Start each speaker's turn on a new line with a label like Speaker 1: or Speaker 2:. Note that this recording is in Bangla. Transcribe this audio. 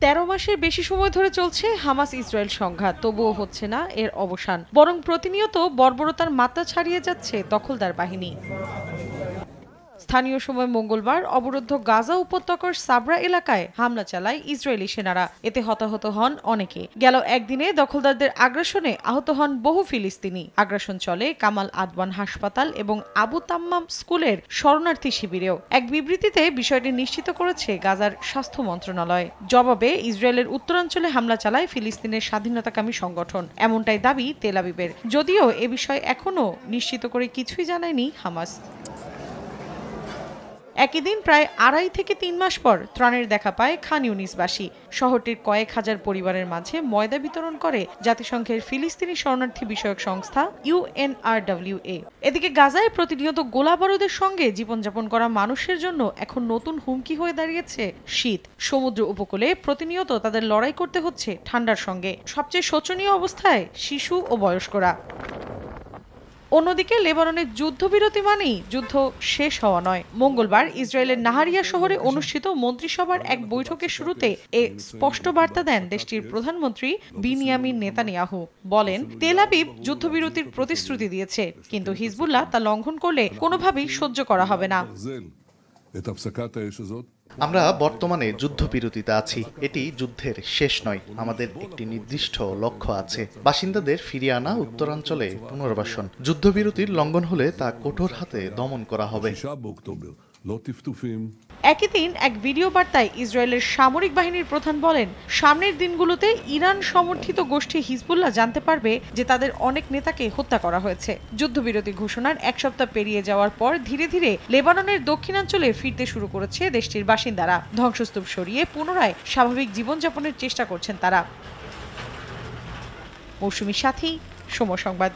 Speaker 1: ১৩ মাসের বেশি সময় ধরে চলছে হামাস ইসরায়েল সংঘাত, তবুও হচ্ছে না এর অবসান, বরং প্রতিনিয়ত বর্বরতার মাত্রা ছাড়িয়ে যাচ্ছে দখলদার বাহিনী। স্থানীয় সময় মঙ্গলবার অবরুদ্ধ গাজা উপত্যকার সাবরা এলাকায় হামলা চালায় ইসরায়েলি সেনারা। এতে হতাহত হন অনেকে। গেল একদিনে দখলদারদের আগ্রাসনে আহত হন বহু ফিলিস্তিনি। আগ্রাসন চলে কামাল আদওয়ান হাসপাতাল এবং আবু তাম্মাম স্কুলের শরণার্থী শিবিরেও। এক বিবৃতিতে বিষয়টি নিশ্চিত করেছে গাজার স্বাস্থ্য মন্ত্রণালয়। জবাবে ইসরায়েলের উত্তরাঞ্চলে হামলা চালায় ফিলিস্তিনের স্বাধীনতাকামী সংগঠন, এমনটাই দাবি তেল আবিবের। যদিও এ বিষয়ে এখনও নিশ্চিত করে কিছুই জানায়নি হামাস। একই দিন প্রায় 2.5 থেকে 3 মাস পর ত্রাণের দেখা পায় খান ইউনিসবাসী। শহরটির কয়েক হাজার পরিবারের মাঝে ময়দা বিতরণ করে জাতিসংঘের ফিলিস্তিনি শরণার্থী বিষয়ক সংস্থা UNRWA। এদিকে গাজায় প্রতিনিয়ত গোলাবারুদের সঙ্গে জীবনযাপন করা মানুষের জন্য এখন নতুন হুমকি হয়ে দাঁড়িয়েছে শীত। সমুদ্র উপকূলে প্রতিনিয়ত তাদের লড়াই করতে হচ্ছে ঠান্ডার সঙ্গে। সবচেয়ে শোচনীয় অবস্থায় শিশু ও বয়স্করা। অন্যদিকে লেবাননের যুদ্ধবিরতি মানেই যুদ্ধ শেষ হওয়া নয়। মঙ্গলবার ইসরায়েলের নাহারিয়া শহরে অনুষ্ঠিত মন্ত্রিসভার এক বৈঠকের শুরুতে এ স্পষ্ট বার্তা দেন দেশটির প্রধানমন্ত্রী বিনিয়ামিন নেতানিয়াহু। বলেন, তেল আবিব যুদ্ধবিরতির প্রতিশ্রুতি দিয়েছে, কিন্তু হিজবুল্লাহ তা লঙ্ঘন করলে কোনোভাবেই সহ্য করা হবে না।
Speaker 2: আমরা বর্তমানে যুদ্ধবিরতিতে আছি। এটি যুদ্ধের শেষ নয়। আমাদের একটি নির্দিষ্ট লক্ষ্য আছে, বাসিন্দাদের ফিরিয়ে আনা, উত্তরাঞ্চলে পুনর্বাসন। যুদ্ধবিরতির লঙ্ঘন হলে তা কঠোর হাতে দমন করা হবে।
Speaker 1: একই দিন এক ভিডিও বার্তায় ইসরায়েলের সামরিক বাহিনীর প্রধান বলেন, সামনের দিনগুলোতে ইরান সমর্থিত গোষ্ঠী হিজবুল্লাহ জানতে পারবে যে তাদের অনেক নেতাকে হত্যা করা হয়েছে। যুদ্ধবিরতি ঘোষণার 1 সপ্তাহ পেরিয়ে যাওয়ার পর ধীরে ধীরে লেবাননের দক্ষিণাঞ্চলে ফিরতে শুরু করেছে দেশটির বাসিন্দারা। ধ্বংসস্তূপ সরিয়ে পুনরায় স্বাভাবিক জীবনযাপনের চেষ্টা করছেন তারা। মৌসুমীর সাথী, সময় সংবাদ।